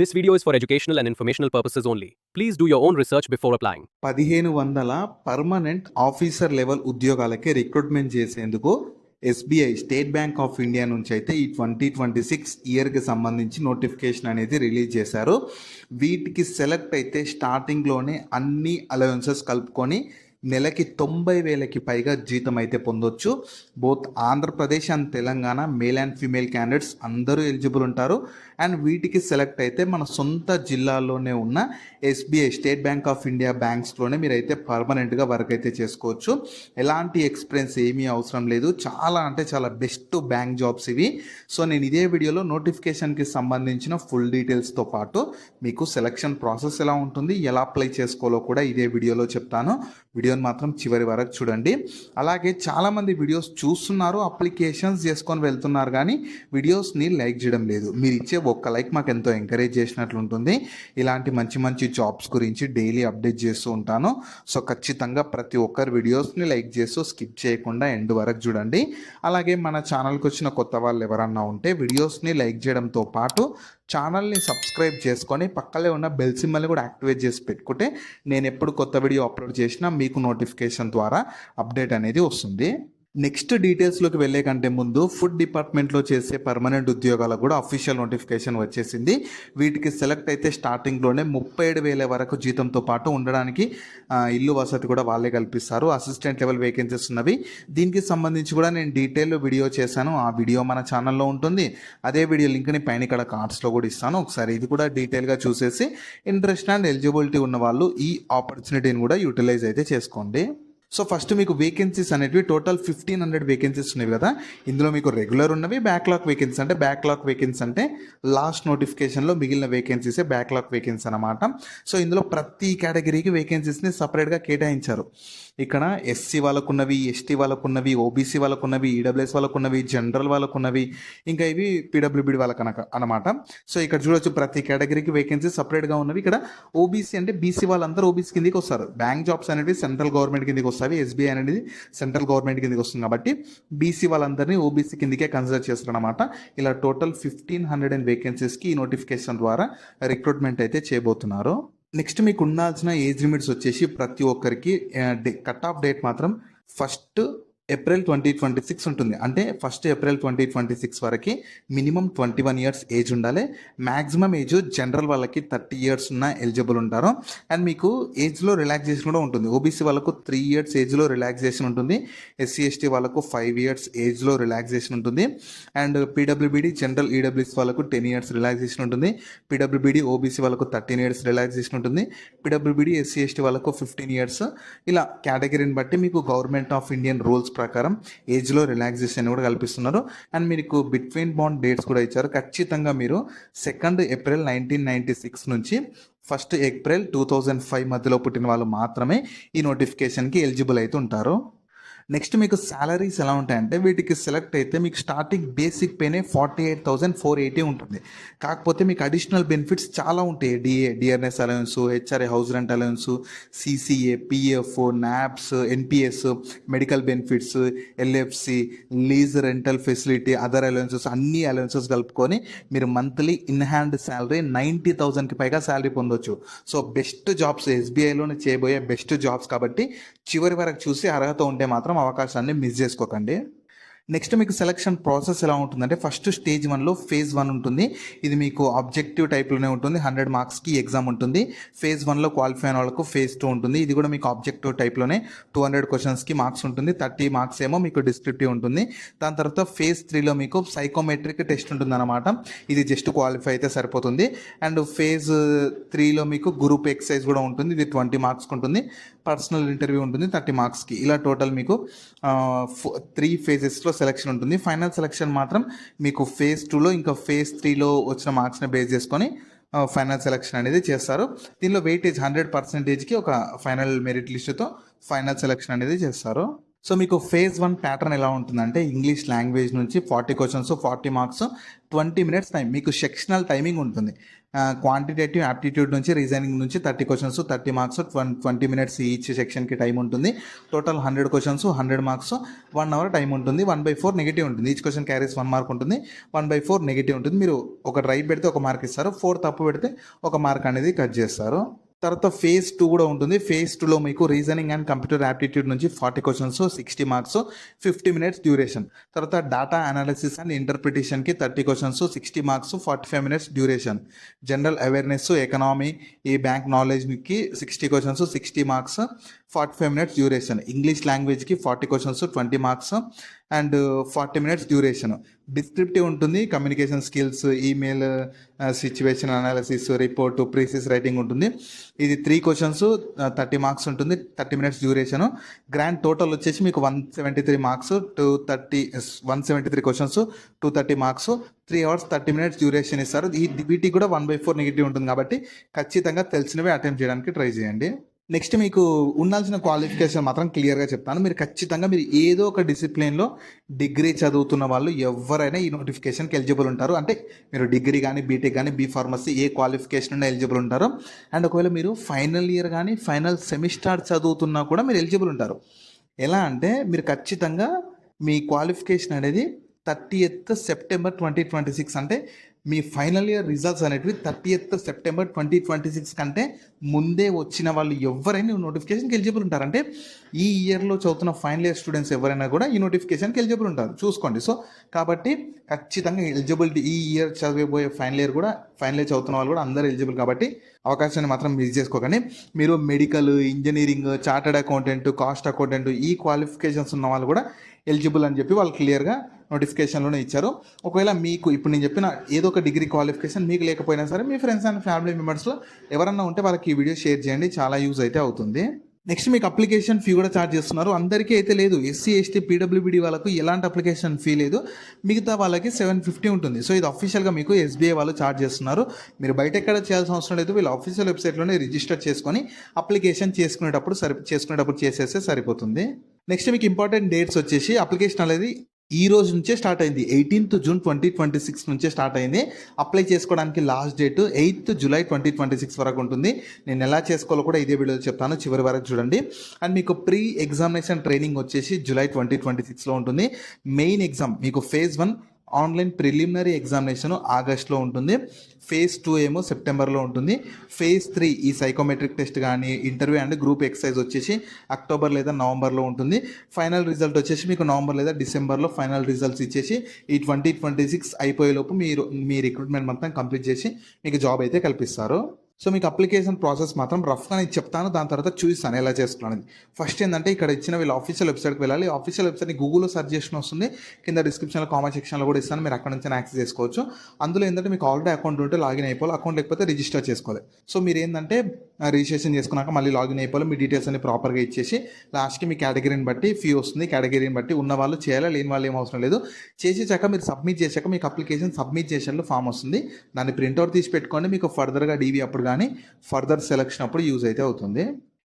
This video is for educational and informational purposes only. Please do your own research before applying. 1500 permanent officer level ఉద్యోగాలకి recruitment చేసేందుకు SBI state bank of India నుంచి అయితే ఈ 2026 ఇయర్కి సంబంధించి notification అనేది release చేశారు. వీటికి సెలెక్ట్ అయితే స్టార్టింగ్లోనే అన్ని అలవెన్సెస్ కలుపుకొని నెలకి 90,000కి పైగా జీతం అయితే పొందొచ్చు. Both Andhra Pradesh and Telangana male and female candidates అందరూ ఎలిజిబుల్ ఉంటారు. అండ్ వీటికి సెలెక్ట్ అయితే మన సొంత జిల్లాలోనే ఉన్న SBI state bank of India బ్యాంక్స్లోనే మీరైతే పర్మనెంట్గా వర్క్ అయితే చేసుకోవచ్చు. ఎలాంటి ఎక్స్పీరియన్స్ ఏమీ అవసరం లేదు. చాలా అంటే చాలా బెస్ట్ బ్యాంక్ జాబ్స్ ఇవి. సో నేను ఇదే వీడియోలో నోటిఫికేషన్కి సంబంధించిన ఫుల్ డీటెయిల్స్తో పాటు మీకు సెలక్షన్ ప్రాసెస్ ఎలా ఉంటుంది, ఎలా అప్లై చేసుకోవాలో కూడా ఇదే వీడియోలో చెప్తాను. వీడియోని మాత్రం చివరి వరకు చూడండి. అలాగే చాలామంది వీడియోస్ చూస్తున్నారు, అప్లికేషన్స్ చేసుకొని వెళ్తున్నారు, కానీ వీడియోస్ని లైక్ చేయడం లేదు. మీరు ఇచ్చే ఒక్క లైక్ మాకు ఎంతో ఎంకరేజ్ చేసినట్లు ఉంటుంది. ఇలాంటి మంచి మంచి జాబ్స్ గురించి డైలీ అప్డేట్ చేస్తూ ఉంటాను. సో ఖచ్చితంగా ప్రతి ఒక్కరు వీడియోస్ని లైక్ చేస్తూ స్కిప్ చేయకుండా ఎండ్ వరకు చూడండి. అలాగే మన ఛానల్కి వచ్చిన కొత్త వాళ్ళు ఎవరన్నా ఉంటే వీడియోస్ని లైక్ చేయడంతో పాటు ఛానల్ని సబ్స్క్రైబ్ చేసుకొని పక్కనే ఉన్న బెల్ సింబల్ని కూడా యాక్టివేట్ చేసి పెట్టుకుంటే నేను ఎప్పుడు కొత్త వీడియో అప్లోడ్ చేసినా మీకు నోటిఫికేషన్ ద్వారా అప్డేట్ అనేది వస్తుంది. నెక్స్ట్ డీటెయిల్స్లోకి వెళ్ళే కంటే ముందు ఫుడ్ డిపార్ట్మెంట్లో చేసే పర్మనెంట్ ఉద్యోగాలకు కూడా అఫీషియల్ నోటిఫికేషన్ వచ్చేసింది. వీటికి సెలెక్ట్ అయితే స్టార్టింగ్లోనే 37,000 వరకు జీతంతో పాటు ఉండడానికి ఇల్లు వసతి కూడా వాళ్ళే కల్పిస్తారు. అసిస్టెంట్ లెవెల్ వేకెన్సీస్ ఉన్నవి. దీనికి సంబంధించి కూడా నేను డీటెయిల్ వీడియో చేశాను. ఆ వీడియో మన ఛానల్లో ఉంటుంది. అదే వీడియో లింక్ని పైన ఇక్కడ కార్డ్స్లో కూడా ఇస్తాను. ఒకసారి ఇది కూడా డీటెయిల్గా చూసేసి ఇంట్రెస్ట్ అండ్ ఎలిజిబిలిటీ ఉన్న వాళ్ళు ఈ ఆపర్చునిటీని కూడా యూటిలైజ్ అయితే చేసుకోండి. సో ఫస్ట్ మీకు వేకెన్సీస్ అనేవి టోటల్ 1500 వేకెన్సీస్ ఉన్నాయి కదా. ఇందులో మీకు రెగ్యులర్ ఉన్నవి, బ్యాక్లాగ్ వేకెన్సీ అంటే బ్యాక్లాగ్ వేకెన్సీ అంటే లాస్ట్ నోటిఫికేషన్లో మిగిలిన వేకెన్సీసే బ్యాక్లాగ్ వేకెన్సీ అనమాట. సో ఇందులో ప్రతి కేటగిరీకి వేకెన్సీస్ని సపరేట్గా కేటాయించారు. ఇక్కడ ఎస్సీ వాళ్ళకున్నవి, ఎస్టీ వాళ్ళకున్నవి, ఓబీసీ వాళ్ళకున్నవి, ఈడబ్ల్యూఎస్ వాళ్ళకున్నవి, జనరల్ వాళ్ళకున్నవి, ఇంకా ఇవి పీడబ్ల్యూబీడీ వాళ్ళకి అనమాట. సో ఇక్కడ చూడొచ్చు ప్రతి కేటగిరీకి వేకెన్సీ సపరేట్గా ఉన్నవి. ఇక్కడ ఓబీసీ అంటే బీసీ వాళ్ళందరూ ఓబీసీ కిందకి వస్తారు. బ్యాంక్ జాబ్స్ అనేవి సెంట్రల్ గవర్నమెంట్ కిందకి వస్తాయి, ఎస్బీఐ అనేది సెంట్రల్ గవర్నమెంట్ కిందకి వస్తుంది కాబట్టి బీసీ వాళ్ళందరినీ ఓబీసీ కిందకే కన్సిడర్ చేస్తారు అనమాట. ఇలా టోటల్ 1500 వేకెన్సీస్కి ఈ నోటిఫికేషన్ ద్వారా రిక్రూట్మెంట్ అయితే చేయబోతున్నారు. నెక్స్ట్ మీకు ఉండాల్సిన ఏజ్ లిమిట్స్ వచ్చేసి ప్రతి ఒక్కరికి కట్ ఆఫ్ డేట్ మాత్రం 1 ఏప్రిల్ 2026 ఉంటుంది. అంటే 1 ఏప్రిల్ 2026 వరకు మినిమం 21 ఇయర్స్ ఏజ్ ఉండాలి. మ్యాక్సిమం ఏజ్ జనరల్ వాళ్ళకి 30 ఇయర్స్ ఉన్న ఎలిజిబుల్ ఉంటారు. అండ్ మీకు ఏజ్లో రిలాక్సేషన్ కూడా ఉంటుంది. ఓబీసీ వాళ్ళకు 3 ఇయర్స్ ఏజ్లో రిలాక్సేషన్ ఉంటుంది. ఎస్సీ ఎస్టీ వాళ్ళకు 5 ఇయర్స్ ఏజ్లో రిలాక్సేషన్ ఉంటుంది. అండ్ పీడబ్ల్యూబీడీ జనరల్ ఈడబ్ల్యూఎస్ వాళ్ళకు 10 ఇయర్స్ రిలాక్సేషన్ ఉంటుంది. పీడబ్ల్యూబీడీ ఓబీసీ వాళ్ళకు 13 ఇయర్స్ రిలాక్సేషన్ ఉంటుంది. పీడబ్ల్యూబీడీ ఎస్సీ ఎస్టీ వాళ్ళకు 15 ఇయర్స్. ఇలా కేటగిరీని బట్టి మీకు గవర్నమెంట్ ఆఫ్ ఇండియన్ రూల్స్ ప్రకారం ఏజ్లో రిలాక్సేషన్ కూడా కల్పిస్తున్నారు. అండ్ మీకు బిట్వీన్ బాండ్ డేట్స్ కూడా ఇచ్చారు. ఖచ్చితంగా మీరు 2 ఏప్రిల్ 1996 నుంచి 1 ఏప్రిల్ 2005 మధ్యలో పుట్టిన వాళ్ళు మాత్రమే ఈ నోటిఫికేషన్కి ఎలిజిబుల్ అయితే ఉంటారు. నెక్స్ట్ మీకు శాలరీస్ ఎలా ఉంటాయంటే వీటికి సెలెక్ట్ అయితే మీకు స్టార్టింగ్ బేసిక్ పేనే 48,480 ఉంటుంది. కాకపోతే మీకు అడిషనల్ బెనిఫిట్స్ చాలా ఉంటాయి. DRS allowance, HRA house rent allowance, CCA, PF, naps, NPS, medical benefits, LFC, lease rental facility, other allowances, అన్ని అలవెన్సెస్ కలుపుకొని మీరు మంత్లీ ఇన్ హ్యాండ్ శాలరీ 90,000కి పైగా శాలరీ పొందొచ్చు. సో బెస్ట్ జాబ్స్ ఎస్బీఐలోనే చేయబోయే బెస్ట్ జాబ్స్ కాబట్టి చివరి వరకు చూసి అర్హత ఉంటే మాత్రం అవకాశాన్ని మిస్ చేసుకోకండి. నెక్స్ట్ మీకు సెలక్షన్ ప్రాసెస్ ఎలా ఉంటుందంటే ఫస్ట్ స్టేజ్ 1లో ఫేజ్ 1 ఉంటుంది. ఇది మీకు ఆబ్జెక్టివ్ టైప్లోనే ఉంటుంది. 100 మార్క్స్కి ఎగ్జామ్ ఉంటుంది. ఫేజ్ 1లో క్వాలిఫై అయిన వాళ్ళకు ఫేజ్ 2 ఉంటుంది. ఇది కూడా మీకు ఆబ్జెక్టివ్ టైప్లోనే 200 క్వశ్చన్స్కి మార్క్స్ ఉంటుంది. 30 మార్క్స్ ఏమో మీకు డిస్క్రిప్టివ్ ఉంటుంది. దాని తర్వాత ఫేజ్ 3లో మీకు సైకోమెట్రిక్ టెస్ట్ ఉంటుంది అనమాట. ఇది జస్ట్ క్వాలిఫై అయితే సరిపోతుంది. అండ్ ఫేజ్ 3లో మీకు గ్రూప్ ఎక్సర్సైజ్ కూడా ఉంటుంది. ఇది 20 మార్క్స్కి ఉంటుంది. పర్సనల్ ఇంటర్వ్యూ ఉంటుంది 30 మార్క్స్కి. ఇలా టోటల్ మీకు 3 ఫేజెస్లో సెలక్షన్ ఉంటుంది. ఫైనల్ సెలక్షన్ మాత్రం మీకు ఫేజ్ 2లో ఇంకా ఫేజ్ 3లో వచ్చిన మార్క్స్ని బేస్ చేసుకొని ఫైనల్ సెలక్షన్ అనేది చేస్తారు. దీనిలో వెయిటేజ్ 100%కి ఒక ఫైనల్ మెరిట్ లిస్టుతో ఫైనల్ సెలక్షన్ అనేది చేస్తారు. సో మీకు ఫేజ్ 1 ప్యాటర్న్ ఎలా ఉంటుందంటే ఇంగ్లీష్ లాంగ్వేజ్ నుంచి 40 క్వశ్చన్స్, 40 మార్క్స్, 20 మినిట్స్ టైం. మీకు సెక్షనల్ టైమింగ్ ఉంటుంది. క్వాంటిటేటివ్ యాప్టిట్యూడ్ నుంచి రీజనింగ్ నుంచి 30 క్వశ్చన్స్ 30 మార్క్స్ 20 మినిట్స్ ఈచ్ సెక్షన్కి టైం ఉంటుంది. Total 100 questions 100 marks 1 hour time ఉంటుంది. 1/4 నెగిటివ్ ఉంటుంది. ఈచ్ క్వశ్చన్ క్యారీస్ 1 మార్క్ ఉంటుంది. 1/4 నెగిటివ్ ఉంటుంది. మీరు ఒక రైట్ పెడితే 1 మార్క్ ఇస్తారు, 4 తప్పు పెడితే 1 మార్క్ అనేది కట్ చేస్తారు. తర్వాత ఫేజ్ 2 కూడా ఉంటుంది. ఫేజ్ 2లో మీకు రీజనింగ్ అండ్ కంప్యూటర్ యాప్టిట్యూడ్ నుంచి 40 క్వశ్చన్స్ 60 మార్క్స్ 50 మినిట్స్ డ్యూరేషన్. తర్వాత డేటా అనాలిసిస్ అండ్ ఇంటర్ప్రిటేషన్కి 30 questions 60 marks 45 minutes duration. General awareness, economy, ఈ బ్యాంక్ నాలెడ్జ్కి 60 questions 60 marks 45 minutes duration. English లాంగ్వేజ్కి 40 questions 20 marks and 40 minutes duration. Descriptive ఉంటుంది. Communication skills, email, situation analysis, report, precis writing ఉంటుంది. ఇది 3 questions 30 marks ఉంటుంది. 30 minutes duration. Grand total వచ్చేసి మీకు 173 marks 173 questions 230 marks 3 hours 30 minutes duration ఇస్తారు. వీటికి కూడా 1/4 నెగిటివ్ ఉంటుంది కాబట్టి ఖచ్చితంగా తెలిసినవి అటెంప్ట్ చేయడానికి ట్రై చేయండి. నెక్స్ట్ మీకు ఉండాల్సిన క్వాలిఫికేషన్ మాత్రం క్లియర్గా చెప్తాను. మీరు ఖచ్చితంగా మీరు ఏదో ఒక డిసిప్లిన్లో డిగ్రీ చదువుతున్న వాళ్ళు ఎవరైనా ఈ నోటిఫికేషన్కి ఎలిజిబుల్ ఉంటారు. అంటే మీరు డిగ్రీ కానీ బీటెక్ కానీ బీ ఫార్మసీ ఏ క్వాలిఫికేషన్ ఉన్నా ఎలిజిబుల్ ఉంటారు. అండ్ ఒకవేళ మీరు ఫైనల్ ఇయర్ కానీ ఫైనల్ సెమిస్టర్ చదువుతున్నా కూడా మీరు ఎలిజిబుల్ ఉంటారు. ఎలా అంటే మీరు ఖచ్చితంగా మీ క్వాలిఫికేషన్ అనేది 30th సెప్టెంబర్ 2026 అంటే మీ ఫైనల్ ఇయర్ రిజల్ట్స్ అనేటివి 30th సెప్టెంబర్ 2026 కంటే ముందే వచ్చిన వాళ్ళు ఎవరైనా నోటిఫికేషన్కి ఎలిజిబుల్ ఉంటారు. అంటే ఈ ఇయర్లో చదువుతున్న ఫైనల్ ఇయర్ స్టూడెంట్స్ ఎవరైనా కూడా ఈ నోటిఫికేషన్కి ఎలిజిబుల్ ఉంటారు. చూసుకోండి. సో కాబట్టి ఖచ్చితంగా ఎలిజిబిలిటీ ఈ ఇయర్ చదివబోయే ఫైనల్ ఇయర్ చదువుతున్న వాళ్ళు కూడా అందరూ ఎలిజిబుల్ కాబట్టి అవకాశాన్ని మాత్రం మిస్ చేసుకోకండి. మీరు medical, engineering, chartered accountant, cost accountant ఈ క్వాలిఫికేషన్స్ ఉన్న వాళ్ళు కూడా ఎలిజిబుల్ అని చెప్పి వాళ్ళు క్లియర్గా నోటిఫికేషన్లోనే ఇచ్చారు. ఒకవేళ మీకు ఇప్పుడు నేను చెప్పిన ఏదో ఒక డిగ్రీ క్వాలిఫికేషన్ మీకు లేకపోయినా సరే మీ ఫ్రెండ్స్ అండ్ ఫ్యామిలీ మెంబర్స్లో ఎవరన్నా ఉంటే వాళ్ళకి ఈ వీడియో షేర్ చేయండి. చాలా యూజ్ అయితే అవుతుంది. నెక్స్ట్ మీకు అప్లికేషన్ ఫీ కూడా ఛార్జ్ చేస్తున్నారు. అందరికీ అయితే లేదు. ఎస్సీ, ఎస్టీ, పీడబ్ల్యూబీడీ వాళ్ళకు ఎలాంటి అప్లికేషన్ ఫీ లేదు. మిగతా వాళ్ళకి 750 ఉంటుంది. సో ఇది అఫీషియల్గా మీకు ఎస్బీఐ వాళ్ళు ఛార్జ్ చేస్తున్నారు. మీరు బయట ఎక్కడ చేయాల్సిన అవసరం లేదు. వీళ్ళు అఫీషియల్ వెబ్సైట్లోనే రిజిస్టర్ చేసుకొని అప్లికేషన్ చేసుకునేటప్పుడు చేసేస్తే సరిపోతుంది. నెక్స్ట్ మీకు ఇంపార్టెంట్ డేట్స్ వచ్చేసి అప్లికేషన్ అనేది ఈ రోజు నుంచే స్టార్ట్ అయింది. 18th జూన్ 2026 నుంచే స్టార్ట్ అయింది. అప్లై చేసుకోవడానికి లాస్ట్ డేట్ 8th జూలై 2026 వరకు ఉంటుంది. నేను ఎలా చేసుకోవాలో కూడా ఇదే వీడియోలో చెప్తాను, చివరి వరకు చూడండి. అండ్ మీకు ప్రీ ఎగ్జామినేషన్ ట్రైనింగ్ వచ్చేసి జూలై 2026లో ఉంటుంది. మెయిన్ ఎగ్జామ్ మీకు ఫేజ్ 1 ఆన్లైన్ ప్రిలిమినరీ ఎగ్జామినేషన్ ఆగస్ట్లో ఉంటుంది. ఫేజ్ 2 ఏమో సెప్టెంబర్లో ఉంటుంది. ఫేజ్ 3 ఈ సైకోమెట్రిక్ టెస్ట్ కానీ ఇంటర్వ్యూ అండ్ గ్రూప్ ఎక్సర్సైజ్ వచ్చేసి అక్టోబర్ లేదా నవంబర్లో ఉంటుంది. ఫైనల్ రిజల్ట్ వచ్చేసి మీకు నవంబర్ లేదా డిసెంబర్లో ఫైనల్ రిజల్ట్స్ ఇచ్చేసి ఈ 2026 అయిపోయేలోపు మీ రిక్రూట్మెంట్ మొత్తం కంప్లీట్ చేసి మీకు జాబ్ అయితే కల్పిస్తారు. సో మీకు అప్లికేషన్ ప్రాసెస్ మాత్రం రఫ్గా నేను చెప్తాను, దాని తర్వాత చూపిస్తాను ఎలా చేసుకోవాలని. ఫస్ట్ ఏంటంటే ఇక్కడ ఇచ్చిన వీళ్ళ ఆఫీషియల్ వెబ్సైట్కి వెళ్ళాలి. ఆఫీషియల్ వెబ్సైట్ని గూగుల్లో సెర్చ్ చేసిన వస్తుంది. కింద డిస్క్రిప్షన్లో కామెంట్ సెక్షన్లో కూడా ఇస్తాను, మీరు అక్కడ నుంచి యాక్సెస్ చేసుకోవచ్చు. అందులో ఏంటంటే మీకు ఆల్రెడీ అకౌంట్ ఉంటే లాగిన్ అయిపోవాలి, అకౌంట్ లేకపోతే రిజిస్టర్ చేసుకోవాలి. సో మీరు ఏంటంటే రిజిస్ట్రేషన్ చేసుకున్నాక మళ్ళీ లాగిన్ అయిపోవాలి. మీ డీటెయిల్స్ అన్ని ప్రాపర్గా ఇచ్చేసి లాస్ట్కి మీ కేటగిరీని బట్టి ఫీ వస్తుంది. కేటగిరీని బట్టి ఉన్న వాళ్ళు చేయాలి, లేని వాళ్ళు ఏం అవసరం లేదు. చేసేసాక మీరు సబ్మిట్ చేశాక మీకు అప్లికేషన్ సబ్మిట్ చేసేట్లు ఫామ్ వస్తుంది. దాన్ని ప్రింట్అవుట్ తీసి పెట్టుకోండి. మీకు ఫర్దర్గా డీవీ అప్పుడు కానీ ఫర్దర్ సెలక్షన్ అప్పుడు యూజ్ అయితే అవుతుంది.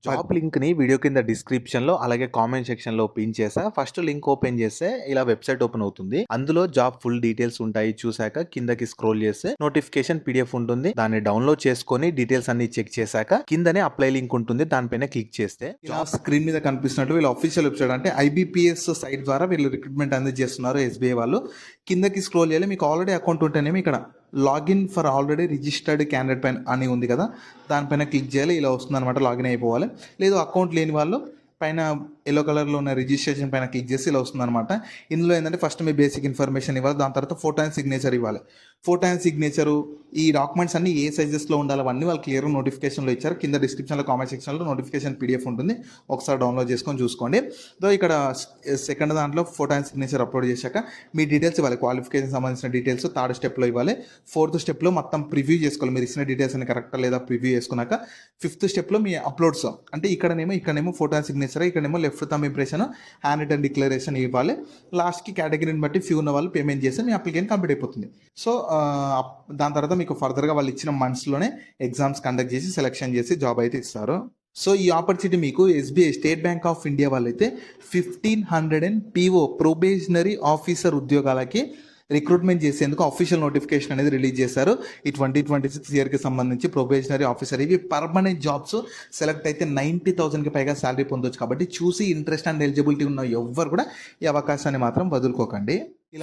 జాబ్ లింక్ని వీడియో కింద డిస్క్రిప్షన్లో అలాగే కామెంట్ సెక్షన్లో పిన్ చేసా. ఫస్ట్ లింక్ ఓపెన్ చేస్తే ఇలా వెబ్సైట్ ఓపెన్ అవుతుంది. అందులో జాబ్ ఫుల్ డీటెయిల్స్ ఉంటాయి. చూసాక కిందకి స్క్రోల్ చేస్తే నోటిఫికేషన్ PDF ఉంటుంది. దాన్ని డౌన్లోడ్ చేసుకొని డీటెయిల్స్ అన్ని చెక్ చేశాక కిందనే అప్లై లింక్ ఉంటుంది. దానిపైన క్లిక్ చేస్తే ఇలా స్క్రీన్ మీద కనిపిస్తున్నట్టు వీళ్ళ ఆఫీషియల్ వెబ్సైట్ అంటే IBPS సైట్ ద్వారా వీళ్ళు రిక్రూట్మెంట్ అనేది చేస్తున్నారు SBI వాళ్ళు. కిందకి స్క్రోల్ చేయాలి. మీకు ఆల్రెడీ అకౌంట్ ఉంటేనేమో ఇక్కడ login for already registered candidate పైన అని ఉంది కదా, దానిపైన క్లిక్ చేయాలి. ఇలా వస్తుంది అనమాట, లాగిన్ అయిపోవాలి. లేదు అకౌంట్ లేని వాళ్ళు పైన ఎల్లో కలర్లో ఉన్న రిజిస్ట్రేషన్ పైన క్లిక్ చేసి ఇలా వస్తుంది అనమాట. ఇందులో ఏంటంటే ఫస్ట్ మీ బేసిక్ ఇన్ఫర్మేషన్ ఇవ్వాలి, దాని తర్వాత ఫోటో అండ్ సిగ్నేచర్ ఇవ్వాలి. ఫోటో అండ్ సిగ్నేచరు ఈ డాక్యుమెంట్స్ అన్ని ఏ సైజెస్లో ఉండాలి అవన్నీ వాళ్ళు క్లియర్గా నోటిఫికేషన్లో ఇచ్చారు. కింద డిస్క్రిప్షన్లో కామెంట్ సెక్షన్లో నోటిఫికేషన్ PDF ఉంటుంది, ఒకసారి డౌన్లోడ్ చేసుకొని చూసుకోండి. దో ఇక్కడ సెకండ్ దాంట్లో ఫోటో అండ్ సిగ్నేచర్ అప్లోడ్ చేశాక మీ డీటెయిల్స్ ఇవ్వాలి, క్వాలిఫికేషన్ సంబంధించిన డీటెయిల్స్ థర్డ్ స్టెప్లో ఇవ్వాలి. ఫోర్త్ స్టెప్లో మొత్తం ప్రివ్యూ చేసుకోవాలి, మీరు ఇచ్చిన డీటెయిల్స్ అని కరెక్టా లేదా ప్రివ్యూ చేసుకున్నాక ఫిఫ్త్ స్టెప్లో మీ అప్లోడ్స్ అంటే ఇక్కడనేమో ఫోటో అండ్ సిగ్నేచర్, ఇక్కడేమో left thumb impression, hand written declaration ఇవ్వాలి. లాస్ట్కి కేటగిరీని బట్టి ఫ్యూ ఉన్న వాళ్ళు పేమెంట్ చేస్తే మీ అప్లికేషన్ కంప్లీట్ అయిపోతుంది. సో దాని తర్వాత మీకు ఫర్దర్గా వాళ్ళు ఇచ్చిన మంత్స్లోనే ఎగ్జామ్స్ కండక్ట్ చేసి సెలెక్షన్ చేసి జాబ్ అయితే ఇస్తారు. సో ఈ ఆపర్చునిటీ మీకు SBI state bank of India వాళ్ళైతే 1500 PO ప్రొబేషనరీ ఆఫీసర్ ఉద్యోగాలకి రిక్రూట్మెంట్ చేసేందుకు అఫీషియల్ నోటిఫికేషన్ అనేది రిలీజ్ చేశారు. ఈ 2026 ఇయర్కి సంబంధించి ప్రొబేషనరీ ఆఫీసర్ ఇవి పర్మనెంట్ జాబ్స్. సెలెక్ట్ అయితే 90,000కి పైగా శాలరీ పొందొచ్చు. కాబట్టి చూసి ఇంట్రెస్ట్ అండ్ ఎలిజిబిలిటీ ఉన్న ఎవ్వరు కూడా ఈ అవకాశాన్ని మాత్రం వదులుకోకండి.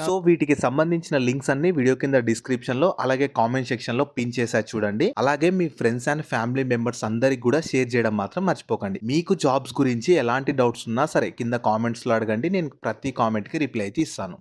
సో వీటికి సంబంధించిన లింక్స్ అన్ని వీడియో కింద డిస్క్రిప్షన్ లో అలాగే కామెంట్ సెక్షన్ లో పిన్ చేసా చూడండి. అలాగే మీ ఫ్రెండ్స్ అండ్ ఫ్యామిలీ మెంబర్స్ అందరికి కూడా షేర్ చేయడం మాత్రం మర్చిపోకండి. మీకు జాబ్స్ గురించి ఎలాంటి డౌట్స్ ఉన్నా సరే కింద కామెంట్స్ లో అడగండి. నేను ప్రతి కామెంట్ కి రిప్లై అయితే ఇస్తాను.